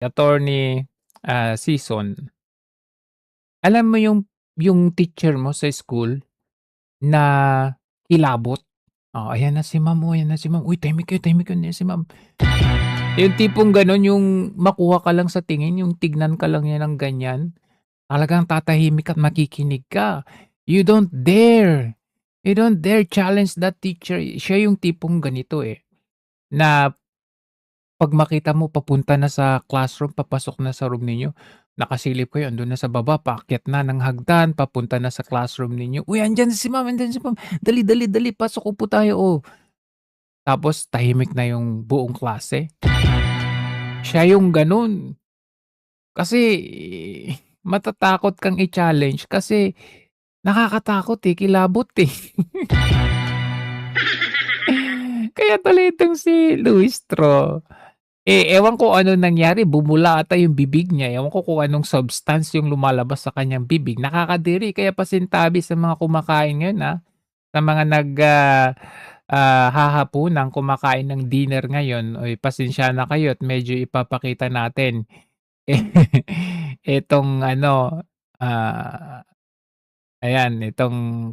attorney, season, alam mo yung teacher mo sa school na kilabot? Oh, "Ayan na si ma'am, oh, ayan na si ma'am. Uy, tahimik kayo, ayan si ma'am." Yung tipong gano'n, yung makuha ka lang sa tingin, yung tignan ka lang niya ng ganyan, talagang tatahimik at makikinig ka. You don't dare, you don't dare challenge that teacher. Siya yung tipong ganito, na 'pag makita mo papunta na sa classroom, papasok na sa room ninyo, nakasilip kayo, andun na sa baba, paakyat na ng hagdan, papunta na sa classroom ninyo. "Uy, andiyan si ma'am. Dali, dali, dali, pasok, upo tayo, oh." Tapos tahimik na yung buong klase. Siya yung gano'n. Kasi matatakot kang i-challenge kasi nakakatakot, kilabot, eh. Kaya tuloy itong si Luistro, ewan ko anong nangyari, bumula ata yung bibig niya, ewan ko kung anong substance yung lumalabas sa kanyang bibig, nakakadiri. Kaya pasintabi sa mga kumakain ngayon, sa mga hahapunan, kumakain ng dinner ngayon, uy, pasensya na kayo at medyo ipapakita natin, eh, itong ano, ayan, itong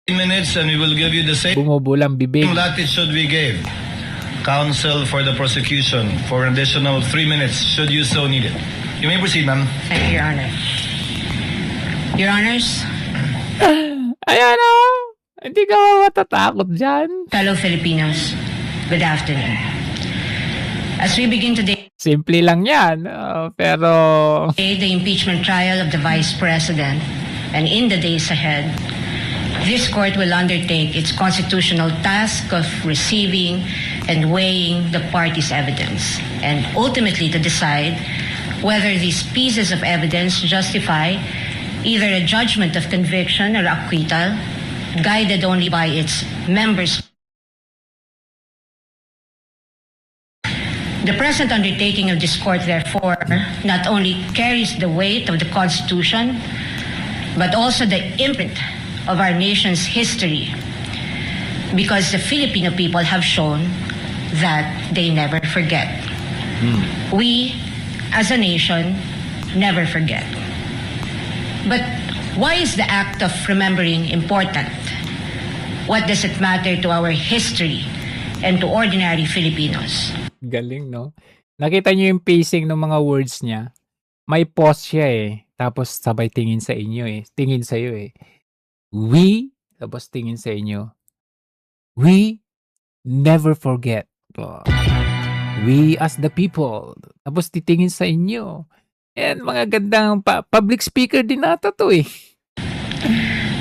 Minutes and we will give you the same bumubulang bibig. latitude we gave counsel for the prosecution for an additional 3 minutes should you so need it. You may proceed, ma'am. Thank you, Your Honor. Your Honors, Ayan, hindi ka ba matatakot diyan? fellow Filipinos, good afternoon. As we begin today Simple lang 'yan, pero the impeachment trial of the Vice President, and in the days ahead, this court will undertake its constitutional task of receiving and weighing the parties' evidence, and ultimately to decide whether these pieces of evidence justify either a judgment of conviction or acquittal, guided only by its members. The present undertaking of this court, therefore, not only carries the weight of the Constitution, but also the imprint of our nation's history, because the Filipino people have shown that they never forget. We, as a nation, never forget. But why is the act of remembering important? What does it matter to our history and to ordinary Filipinos? galing 'no? Nakita niyo yung pacing ng mga words niya? May pause siya, tapos sabay tingin sa inyo, tingin sa'yo, We, tapos tingin sa inyo. We never forget. Oh. We as the people, tapos titingin sa inyo. Yan, mga gandang public speaker din ata 'to,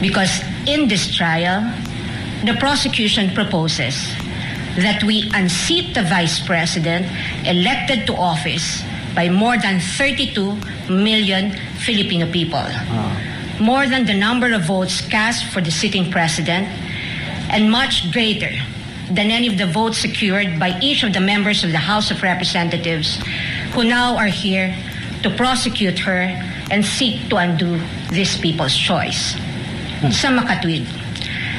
Because in this trial, the prosecution proposes that we unseat the Vice President elected to office by more than 32 million Filipino people. More than the number of votes cast for the sitting president, and much greater than any of the votes secured by each of the members of the House of Representatives who now are here to prosecute her and seek to undo this people's choice. Sa makatwid,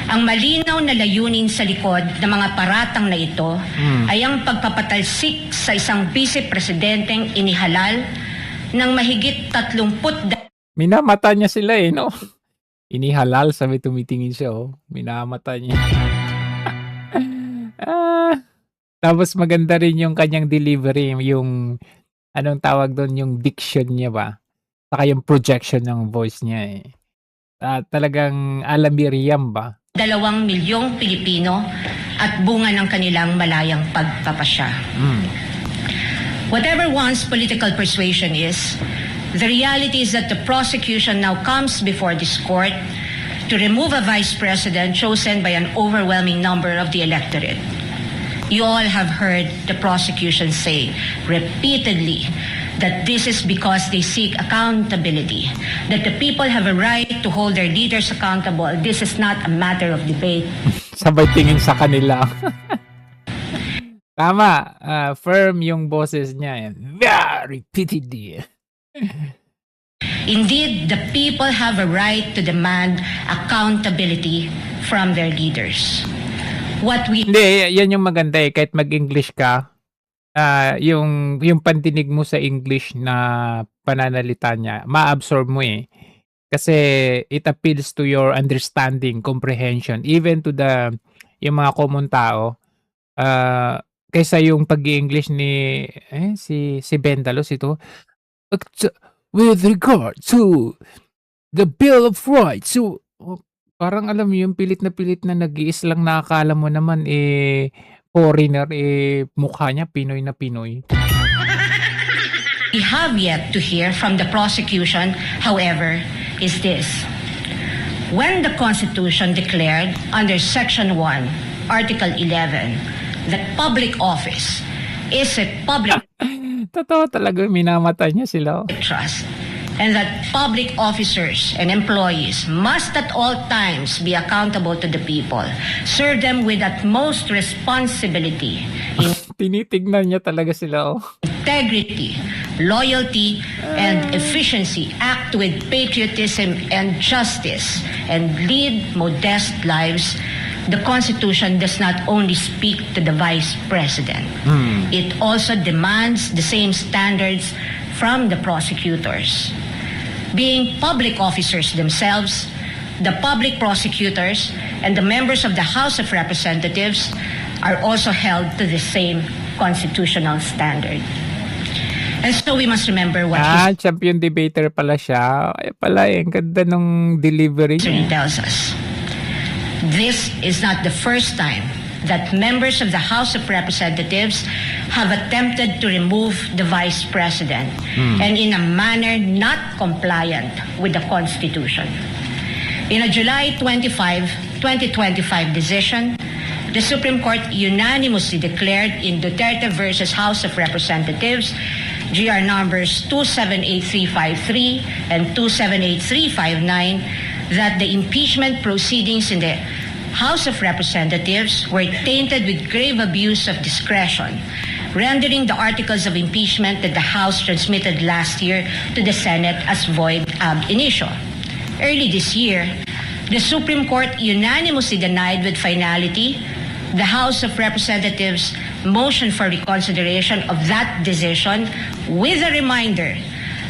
ang malinaw na layunin sa likod ng mga paratang na ito ay ang pagpapatalsik sa isang vice-presidenteng inihalal ng mahigit 30 Minamata niya sila, no? Inihalal, sabi tumitingin siya, minamata niya. Tapos maganda rin yung kanyang delivery, yung anong tawag doon, yung diction niya ba? Saka yung projection ng voice niya, talagang ala Miriam ba? 2 milyong Pilipino at bunga ng kanilang malayang pagpapasya. Whatever one's political persuasion is, the reality is that the prosecution now comes before this court to remove a vice president chosen by an overwhelming number of the electorate. You all have heard the prosecution say repeatedly that this is because they seek accountability, that the people have a right to hold their leaders accountable. This is not a matter of debate. Sabay tingin sa kanila. Tama, firm yung boses niya. Repeatedly. Indeed, the people have a right to demand accountability from their leaders. What we Hindi, yan yung maganda, kahit mag-English ka, yung pandinig mo sa English na pananalita niya, ma-absorb mo, eh. Kasi it appeals to your understanding, comprehension, even to yung mga common tao, kaysa yung pag-i-English ni si Bendalos ito, "With regard to the Bill of Rights." So, parang alam mo yung pilit na nag-iislang na akala mo naman, foreigner, mukha niya Pinoy na Pinoy. We have yet to hear from the prosecution, however, is this. When the Constitution declared under Section 1, Article 11, that public office is a public Totoo talaga minamatay niya sila, oh. trust, and that public officers and employees must at all times be accountable to the people, serve them with utmost responsibility, Tinitignan niya talaga sila, oh. integrity, loyalty, and efficiency, act with patriotism and justice, and lead modest lives. The Constitution does not only speak to the Vice President. It also demands the same standards from the prosecutors. Being public officers themselves, the public prosecutors and the members of the House of Representatives are also held to the same constitutional standard. And so we must remember what Champion debater pala siya. Ay pala, ang ganda nung delivery history niya. tells us. This is not the first time that members of the House of Representatives have attempted to remove the Vice President and in a manner not compliant with the Constitution. In a July 25, 2025 decision, the Supreme Court unanimously declared in Duterte versus House of Representatives, GR numbers 278353 and 278359, that the impeachment proceedings in the House of Representatives were tainted with grave abuse of discretion, rendering the articles of impeachment that the House transmitted last year to the Senate as void ab initio. Early this year, the Supreme Court unanimously denied with finality the House of Representatives' motion for reconsideration of that decision, with a reminder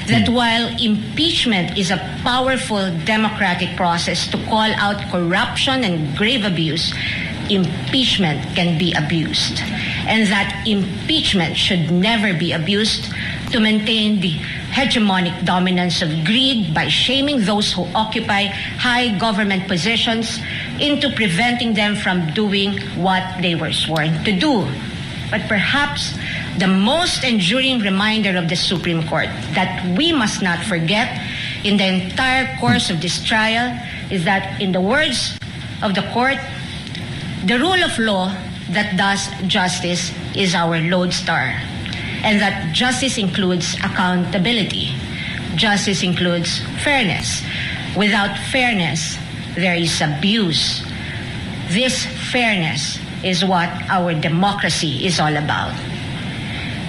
that while impeachment is a powerful democratic process to call out corruption and grave abuse, impeachment can be abused, and that impeachment should never be abused to maintain the hegemonic dominance of greed by shaming those who occupy high government positions into preventing them from doing what they were sworn to do. But perhaps the most enduring reminder of the Supreme Court that we must not forget in the entire course of this trial is that, in the words of the court, the rule of law that does justice is our lodestar, and that justice includes accountability. Justice includes fairness. Without fairness, there is abuse. This fairness is what our democracy is all about.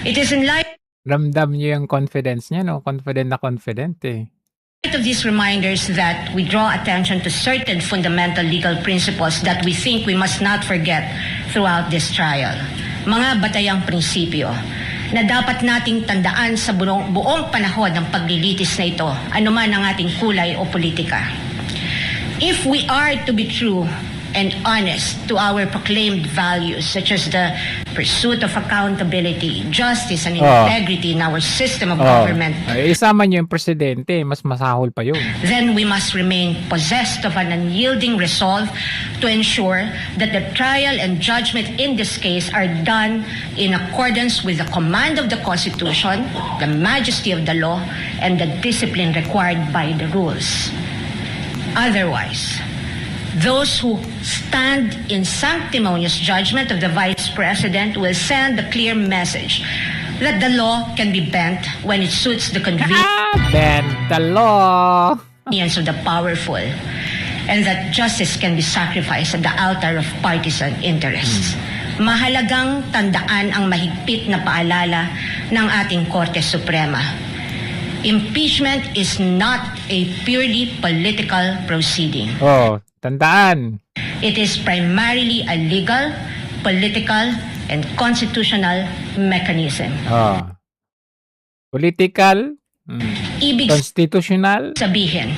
It is in light Ramdam niyo yung confidence niya, no? Confident na confident, eh. of these reminders that we draw attention to certain fundamental legal principles that we think we must not forget throughout this trial. Mga batayang prinsipyo na dapat nating tandaan sa buong panahon ng paglilitis na ito, anuman ang ating kulay o politika. If we are to be true and honest to our proclaimed values, such as the pursuit of accountability, justice, and integrity in our system of government, Ay, isama niyo yung presidente, mas masahol pa yun. then we must remain possessed of an unyielding resolve to ensure that the trial and judgment in this case are done in accordance with the command of the Constitution, the majesty of the law, and the discipline required by the rules. Otherwise, those who stand in sanctimonious judgment of the Vice President will send a clear message that the law can be bent when it suits the Bend the law! convenience of the powerful, and that justice can be sacrificed at the altar of partisan interests. Mahalagang tandaan ang mahigpit na paalala ng ating Korte Suprema. Impeachment is not a purely political proceeding. Tandaan. It is primarily a legal, political, and constitutional mechanism. Political, Ibig constitutional, sabihin,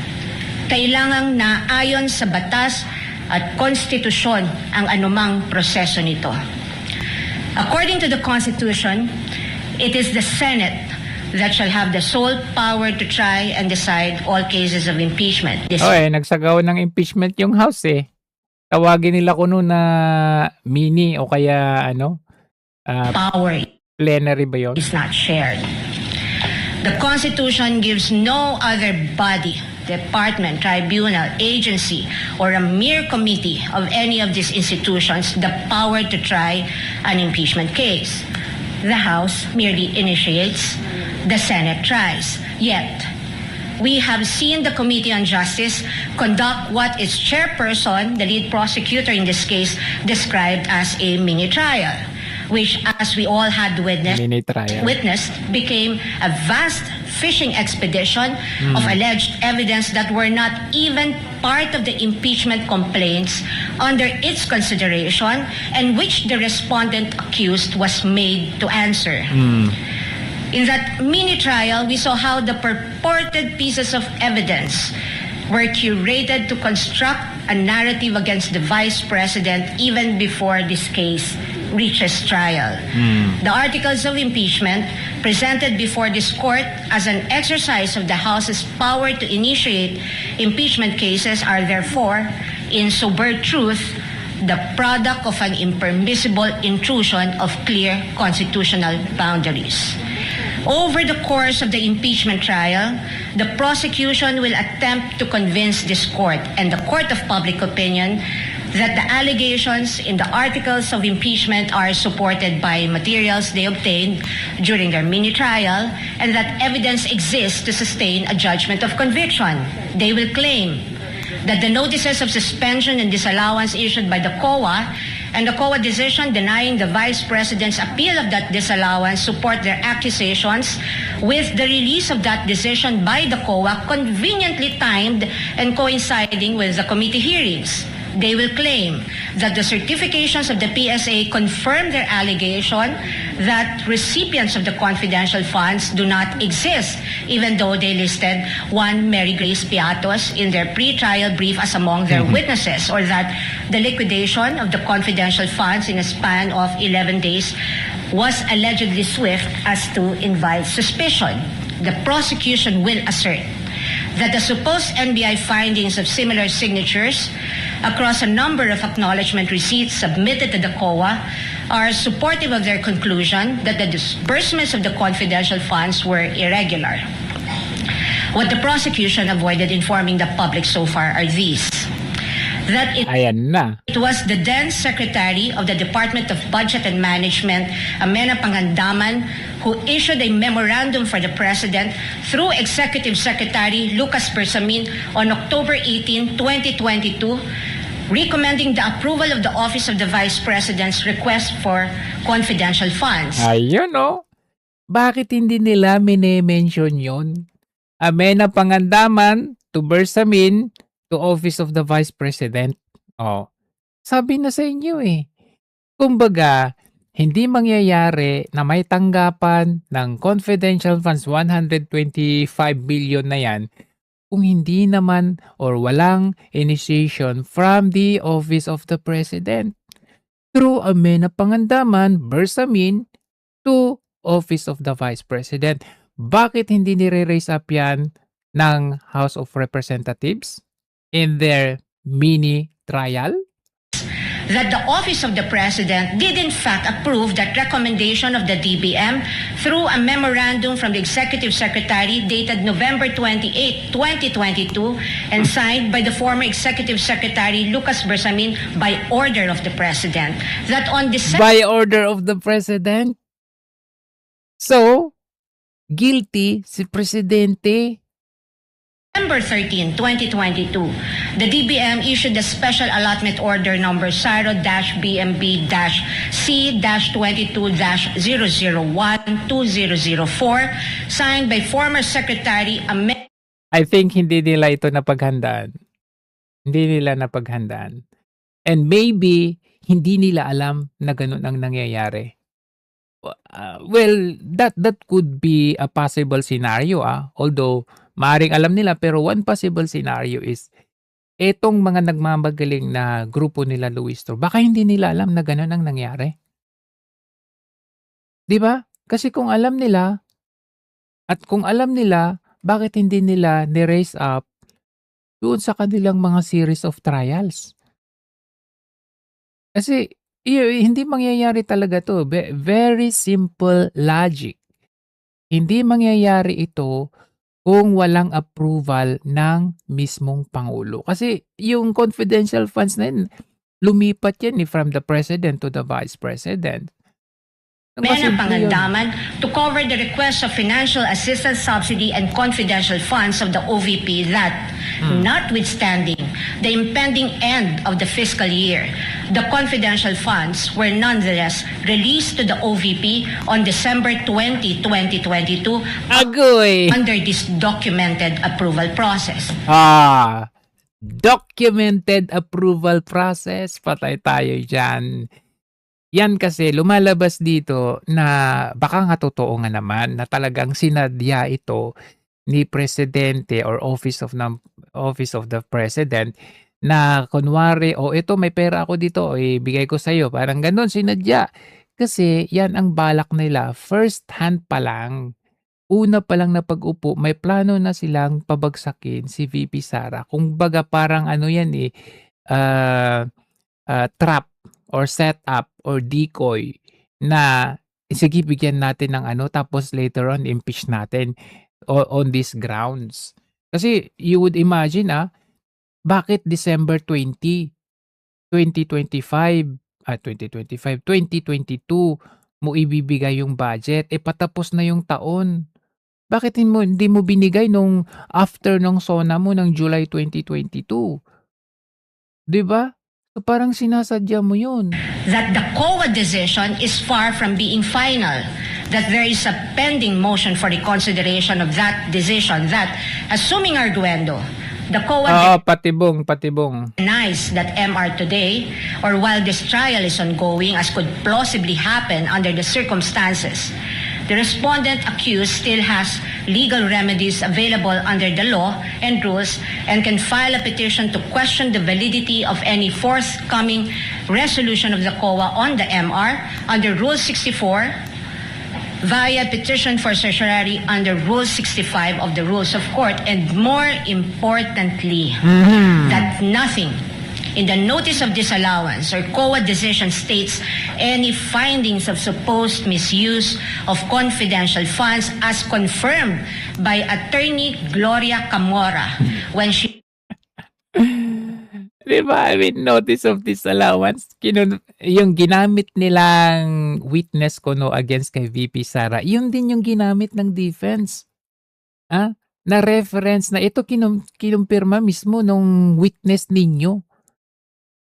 kailangang naayon sa batas at konstitusyon ang anumang proseso nito. According to the Constitution, it is the Senate that shall have the sole power to try and decide all cases of impeachment. nagsagawa ng impeachment yung House eh. Tawagin nila kuno na mini o kaya Power plenary ba yun? is not shared. The Constitution gives no other body, department, tribunal, agency, or a mere committee of any of these institutions the power to try an impeachment case. The House merely initiates, the Senate tries. Yet, we have seen the Committee on Justice conduct what its chairperson, the lead prosecutor in this case, described as a mini trial, which, as we all had Mini trial. witnessed, became a vast fishing expedition of alleged evidence that were not even part of the impeachment complaints under its consideration and which the respondent accused was made to answer. In that mini trial, we saw how the purported pieces of evidence were curated to construct a narrative against the Vice President even before this case reaches trial. The articles of impeachment presented before this court as an exercise of the House's power to initiate impeachment cases are therefore, in sober truth, the product of an impermissible intrusion of clear constitutional boundaries. Over the course of the impeachment trial, the prosecution will attempt to convince this court and the court of public opinion that the allegations in the articles of impeachment are supported by materials they obtained during their mini trial and that evidence exists to sustain a judgment of conviction. They will claim that the notices of suspension and disallowance issued by the COA and the COA decision denying the Vice President's appeal of that disallowance support their accusations, with the release of that decision by the COA conveniently timed and coinciding with the committee hearings. They will claim that the certifications of the PSA confirm their allegation that recipients of the confidential funds do not exist, even though they listed one Mary Grace Piatos in their pre-trial brief as among their witnesses, or that the liquidation of the confidential funds in a span of 11 days was allegedly swift as to invite suspicion. The prosecution will assert that the supposed NBI findings of similar signatures across a number of acknowledgement receipts submitted to the COA are supportive of their conclusion that the disbursements of the confidential funds were irregular. What the prosecution avoided informing the public so far are these: that Ayan na. it was the then Secretary of the Department of Budget and Management, Amena Pangandaman, who issued a memorandum for the President through Executive Secretary Lucas Bersamin on October 18, 2022, recommending the approval of the Office of the Vice President's request for confidential funds. Ayun Bakit hindi nila mine-mention yun? Amena Pangandaman to Bersamin to Office of the Vice President. Sabi na sa inyo Kumbaga, hindi mangyayari na may tanggapan ng confidential funds 125 billion na yan kung hindi naman or walang initiation from the Office of the President through Amena Pangandaman, Bersamin to Office of the Vice President. Bakit hindi nire-raise up yan ng House of Representatives in their mini trial? That the Office of the President did in fact approve that recommendation of the DBM through a memorandum from the Executive Secretary dated November 28, 2022 and signed by the former Executive Secretary Lucas Bersamin by order of the President. That on December By order of the President? So, guilty si Presidente. December 13, 2022, the DBM issued the Special Allotment Order number CSIRO-BMB-C-22-001-2004, signed by former Secretary I think hindi nila ito napaghandaan. Hindi nila napaghandaan. And maybe, hindi nila alam na gano'n ang nangyayari. Well, that could be a possible scenario, although maaaring alam nila, pero one possible scenario is etong mga nagmamagaling na grupo nila Luistro, baka hindi nila alam na gano'n ang nangyari. 'Di ba? Kasi kung alam nila bakit hindi nila ni-raise up doon sa kanilang mga series of trials? Kasi hindi mangyayari talaga 'to, very simple logic. Hindi mangyayari ito kung walang approval ng mismong pangulo. Kasi yung confidential funds na yun, lumipat yan from the president to the vice president. Ng Pangandaman to cover the request of financial assistance, subsidy, and confidential funds of the OVP that, notwithstanding the impending end of the fiscal year, the confidential funds were nonetheless released to the OVP on December 20, 2022 Agoy! under this documented approval process. Documented approval process. Patay tayo dyan. Yan kasi lumalabas dito na baka nga totoo nga naman na talagang sinadya ito ni Presidente or Office of the President na kunwari, ito may pera ako dito, ibigay ko sa'yo. Parang ganun, sinadya. Kasi yan ang balak nila. First hand pa lang. Una pa lang na pag-upo, may plano na silang pabagsakin si VP Sara. Kung baga parang yan trap or setup or decoy na sige bigyan natin ng tapos later on impeach natin on these grounds. Kasi you would imagine bakit December 20, 2022 mo ibibigay yung budget, patapos na yung taon. Bakit hindi mo binigay nung after ng SONA mo ng July 2022? 'Di ba? So parang sinasadya mo yun. That the COA decision is far from being final, that there is a pending motion for reconsideration of that decision that, assuming arguendo, the COA patibong. denies that MR today, or while this trial is ongoing, as could plausibly happen under the circumstances, the respondent accused still has legal remedies available under the law and rules and can file a petition to question the validity of any forthcoming resolution of the COA on the MR under Rule 64 via petition for certiorari under Rule 65 of the Rules of Court, and more importantly, that nothing in the notice of disallowance or COA decision states any findings of supposed misuse of confidential funds as confirmed by attorney Gloria Camora when she Diba? I mean, notice of disallowance. Yung ginamit nilang witness against kay VP Sara, yun din yung ginamit ng defense. Na reference na ito kinumpirma mismo nung witness ninyo.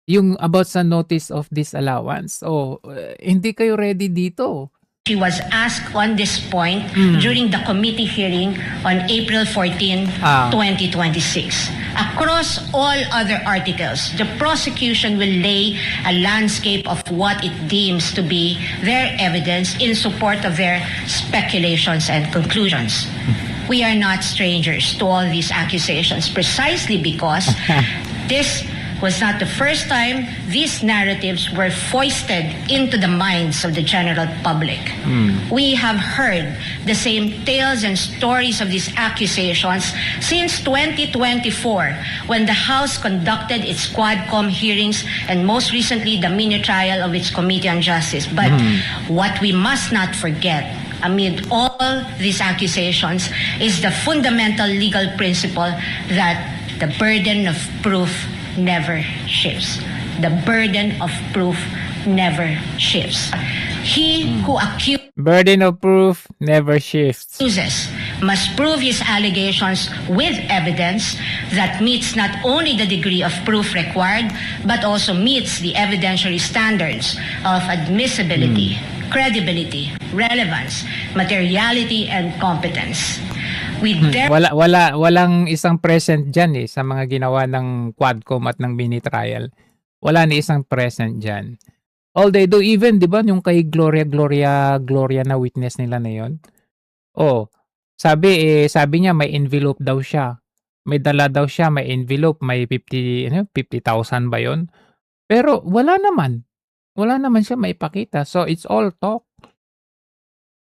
Yung about sa notice of disallowance. Hindi kayo ready dito. She was asked on this point during the committee hearing on April 14, 2026. Across all other articles, the prosecution will lay a landscape of what it deems to be their evidence in support of their speculations and conclusions. We are not strangers to all these accusations precisely because this was not the first time these narratives were foisted into the minds of the general public. We have heard the same tales and stories of these accusations since 2024, when the House conducted its Quadcom hearings and most recently the mini trial of its Committee on Justice. But what we must not forget amid all these accusations is the fundamental legal principle that the burden of proof never shifts. The burden of proof never shifts. He who Burden of proof never shifts. must prove his allegations with evidence that meets not only the degree of proof required, but also meets the evidentiary standards of admissibility, credibility, relevance, materiality, and competence. Walang isang present dyan sa mga ginawa ng Quadcom at ng mini trial. Wala ni isang present diyan. Although even 'di ba yung kay Gloria na witness nila na yun? Oh, sabi niya may envelope daw siya. May dala daw siya, may envelope, may 50,000 ba yun? Pero wala naman siya maipakita. So it's all talk.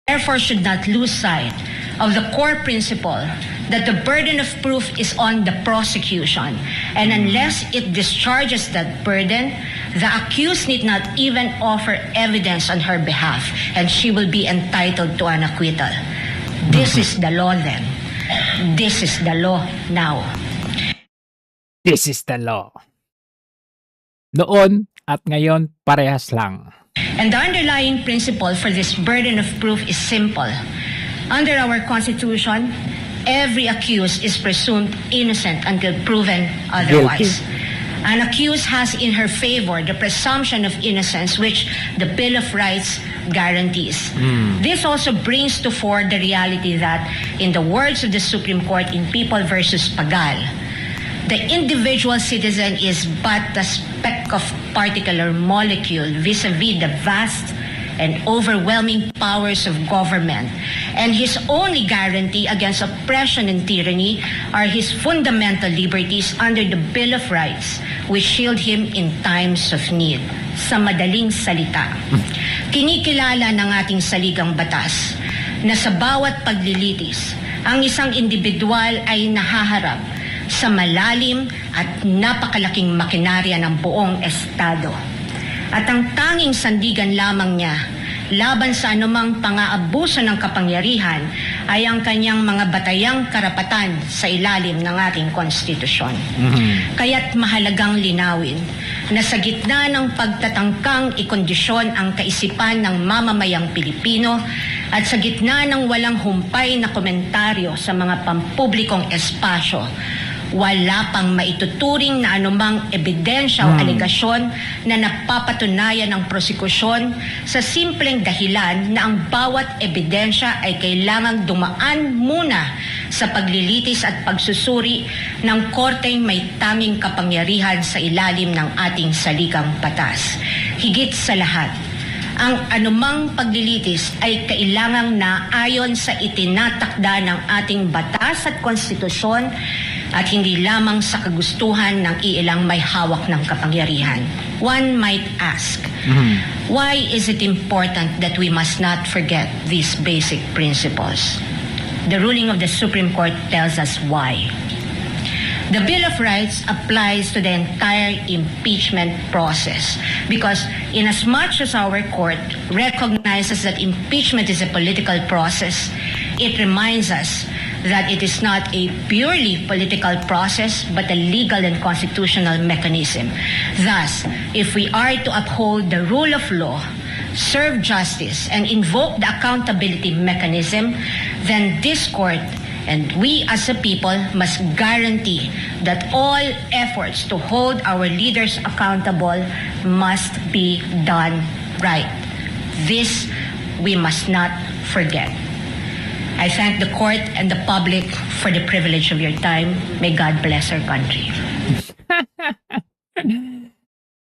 Therefore, should not lose sight of the core principle that the burden of proof is on the prosecution, and unless it discharges that burden, the accused need not even offer evidence on her behalf, and she will be entitled to an acquittal. This is the law then. This is the law now. This is the law. Noon at ngayon, parehas lang. And the underlying principle for this burden of proof is simple. Under our Constitution, every accused is presumed innocent until proven otherwise. An accused has in her favor the presumption of innocence, which the Bill of Rights guarantees. This also brings to fore the reality that, in the words of the Supreme Court in People versus Pagal, the individual citizen is but a speck of particular molecule vis-a-vis the vast and overwhelming powers of government, and his only guarantee against oppression and tyranny are his fundamental liberties under the Bill of Rights, which shield him in times of need. Sa madaling salita, kinikilala ng ating saligang batas na sa bawat paglilitis, ang isang individual ay nahaharap sa malalim at napakalaking makinarya ng buong Estado. At ang tanging sandigan lamang niya laban sa anumang pang-aabuso ng kapangyarihan ay ang kanyang mga batayang karapatan sa ilalim ng ating konstitusyon. Kaya't mahalagang linawin na sa gitna ng pagtatangkang ikondisyon ang kaisipan ng mamamayang Pilipino at sa gitna ng walang humpay na komentaryo sa mga pampublikong espasyo, wala pang maituturing na anumang ebidensya o alegasyon na napapatunayan ng prosekusyon sa simpleng dahilan na ang bawat ebidensya ay kailangang dumaan muna sa paglilitis at pagsusuri ng korteng may taming kapangyarihan sa ilalim ng ating saligang batas. Higit sa lahat, ang anumang paglilitis ay kailangang naayon sa itinatakda ng ating batas at konstitusyon at hindi lamang sa kagustuhan ng iilang may hawak ng kapangyarihan. One might ask, why is it important that we must not forget these basic principles? The ruling of the Supreme Court tells us why. The Bill of Rights applies to the entire impeachment process because inasmuch as our court recognizes that impeachment is a political process, it reminds us that it is not a purely political process but a legal and constitutional mechanism. Thus, if we are to uphold the rule of law, serve justice, and invoke the accountability mechanism, then this court and we as a people must guarantee that all efforts to hold our leaders accountable must be done right. This we must not forget. I thank the court and the public for the privilege of your time. May God bless our country.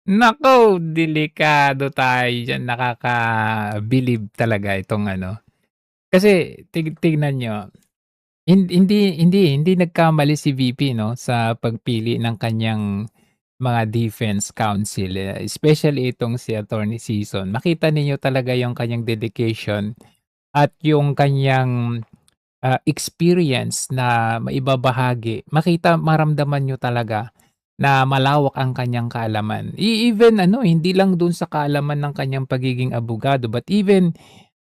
Nako, delikado tayo dyan. Nakaka-believe talaga itong ano. Kasi tignan nyo, hindi nagkamali si VP no sa pagpili ng kanyang mga defense counsel, especially itong si Attorney Sison. Makita ninyo talaga yung kanyang dedication at yung kanyang experience na maibabahagi. Maramdaman nyo talaga na malawak ang kanyang kaalaman. Even hindi lang dun sa kaalaman ng kanyang pagiging abogado, but even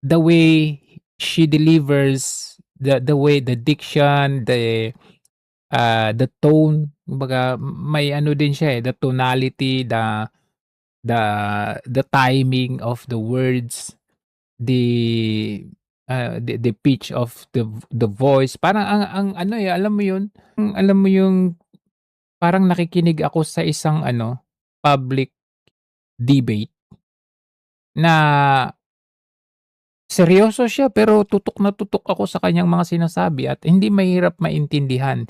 the way she delivers, the way, the diction, the tone, kumbaga may din siya the tonality, the timing of the words, the pitch of the voice. Parang ang alam mo yun, alam mo yung parang nakikinig ako sa isang public debate na seryoso siya pero tutok na tutok ako sa kanyang mga sinasabi at hindi mahirap maintindihan.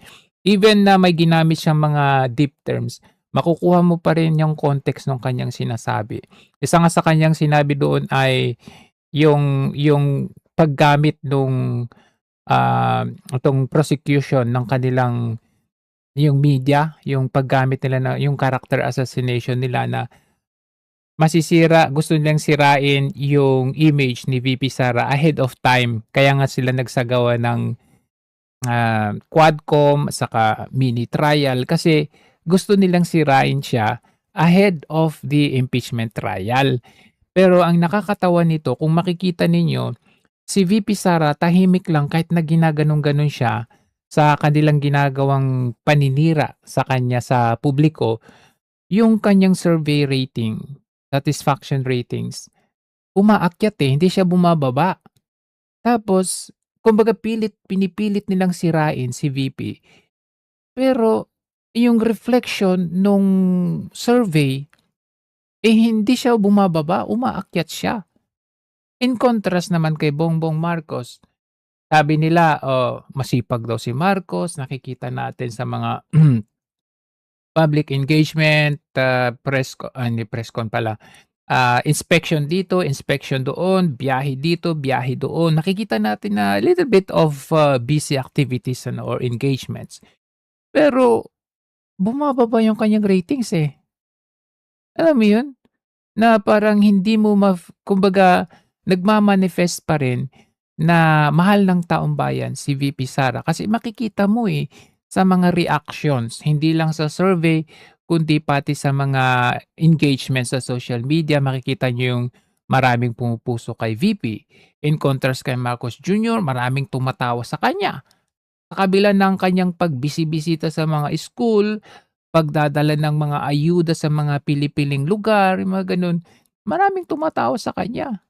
Even na may ginamit siyang mga deep terms, makukuha mo pa rin yung context ng kanyang sinasabi. Isa nga sa kanyang sinabi doon ay yung paggamit nung, itong prosecution ng kanilang yung media, yung paggamit nila na yung character assassination nila na gusto nilang sirain yung image ni VP Sara ahead of time. Kaya nga sila nagsagawa ng, Quadcom saka mini trial kasi gusto nilang sirain siya ahead of the impeachment trial. Pero ang nakakatawa nito kung makikita ninyo, si VP Sara tahimik lang kahit na ginaganon-ganon siya sa kanilang ginagawang paninira sa kanya sa publiko, yung kanyang survey rating, satisfaction ratings, umaakyat hindi siya bumababa. Tapos, kumbaga pinipilit nilang sirain si VP. Pero yung reflection nung survey, hindi siya bumababa, umaakyat siya. In contrast naman kay Bongbong Marcos, sabi nila, masipag daw si Marcos, nakikita natin sa mga public engagement, hindi press con pala, inspection dito, inspection doon, biyahe dito, biyahe doon. Nakikita natin na little bit of busy activities or engagements. Pero bumababa yung kanyang ratings Alam mo yun? Na parang hindi mo kumbaga nagmamanifest pa rin na mahal ng taong bayan si VP Sara kasi makikita mo sa mga reactions, hindi lang sa survey kundi pati sa mga engagement sa social media, makikita nyo yung maraming pumupuso kay VP. In contrast kay Marcos Jr., maraming tumatawa sa kanya. Sa kabila ng kanyang pagbisibisita sa mga school, pagdadala ng mga ayuda sa mga pili-piling lugar, yung mga ganun, maraming tumatawa sa kanya.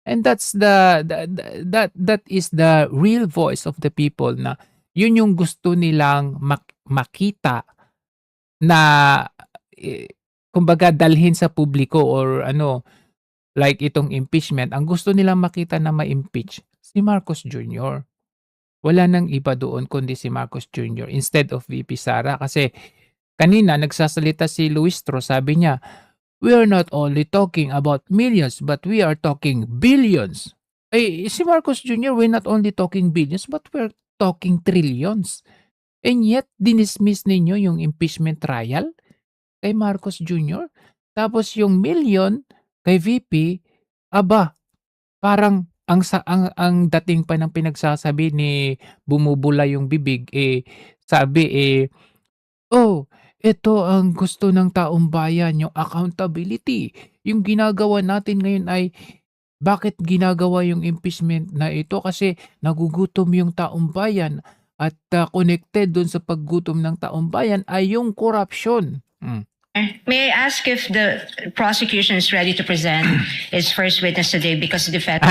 And that's that is the real voice of the people na yun yung gusto nilang makita na kumbaga dalhin sa publiko or like itong impeachment, ang gusto nilang makita na ma-impeach si Marcos Jr. Wala nang iba doon kundi si Marcos Jr. instead of VP Sara kasi kanina nagsasalita si Luis Tro, sabi niya, we are not only talking about millions but we are talking billions. Si Marcos Jr., we're not only talking billions but we're talking trillions. And yet, dinismiss ninyo yung impeachment trial kay Marcos Jr. Tapos yung million kay VP, parang ang dating pa ng pinagsasabi ni bumubula yung bibig, sabi ito ang gusto ng taong bayan, yung accountability. Yung ginagawa natin ngayon ay bakit ginagawa yung impeachment na ito? Kasi nagugutom yung taong bayan at connected dun sa paggutom ng taong bayan ay yung corruption. May I ask if the prosecution is ready to present its first witness today because the defense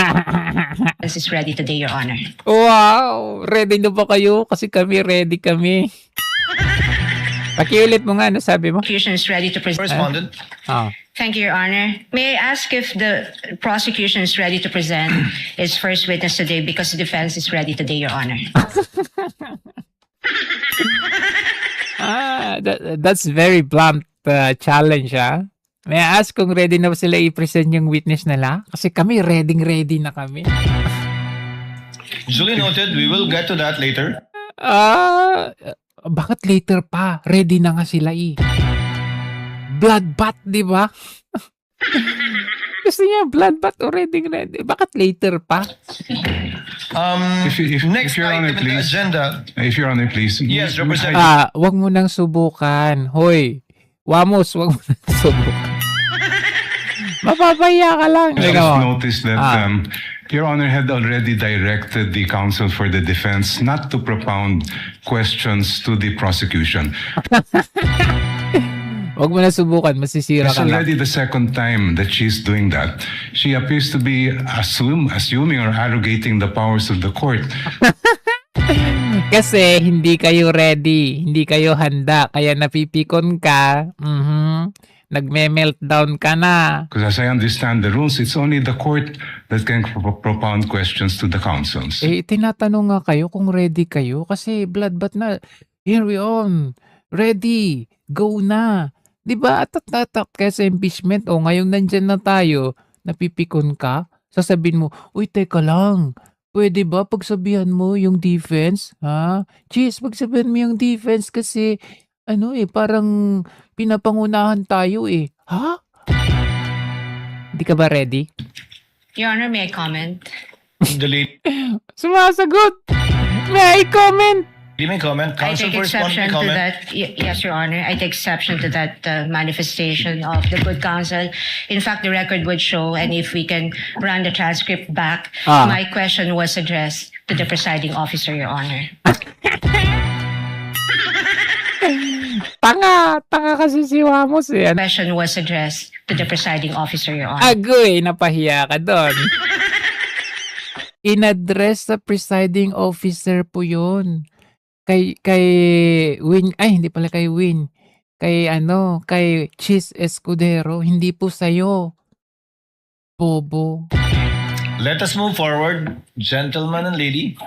is ready today, Your Honor? Wow! Ready na ba kayo? Kasi kami, ready kami. Pakiulit mo nga, ano sabi mo? Prosecution is ready to present. Correspondent. Thank you, Your Honor. May I ask if the prosecution is ready to present its first witness today because the defense is ready today, Your Honor? That's very blunt challenge, May I ask kung ready na ba sila i-present yung witness nila? Kasi kami, ready na kami. Duly noted. We will get to that later. Bakit later pa? Ready na nga sila Bloodbath, di ba? Gusto niya bloodbath o ready. Bakit later pa? Next Your Honor, item in the please. agenda. If Your Honor, please. Yes, Representative. Wag mo nang subukan. Hoy, Wamos, wag mo nang subukan. Mapapaya ka lang. I Ikaw. just noticed that Your Honor had already directed the counsel for the defense not to propound questions to the prosecution. Wag mo na subukan, masisira It's ka lang. already the second time that she's doing that. She appears to be assuming or arrogating the powers of the court. Kasi hindi kayo ready, hindi kayo handa, kaya napipikon ka. Nagme-meltdown ka na. Because as I understand the rules, it's only the court that can propound questions to the counsels. Tinatanong nga kayo kung ready kayo kasi bloodbath na. Here we on. Ready. Go na. 'Di ba atat ka sa impeachment, o ngayong nandiyan na tayo, napipikon ka, sasabihin mo, "Uy, teka lang, puwede ba pagsabihan mo yung defense, ha? Cheese, pagsabihan mo yung defense kasi ano, parang pinapangunahan tayo, eh." Ha? Hindi ka ba ready? Your Honor, may I comment? The lady Sumasagot! May I comment? may comment. I Counsel take for responding, exception to comment. that. Yes, Your Honor. I take exception to that manifestation of the good counsel. In fact, the record would show, and if we can run the transcript back, my question was addressed to the presiding officer, Your Honor. Tanga kasi si Wamos, eh. Question was addressed to the presiding officer, Your Honor. Agoy, napahiya ka doon. In-address sa presiding officer po yun. Kay Win, ay hindi pala kay Win. Kay Cheese Escudero, hindi po sa'yo. Bobo. Let us move forward, gentleman and lady.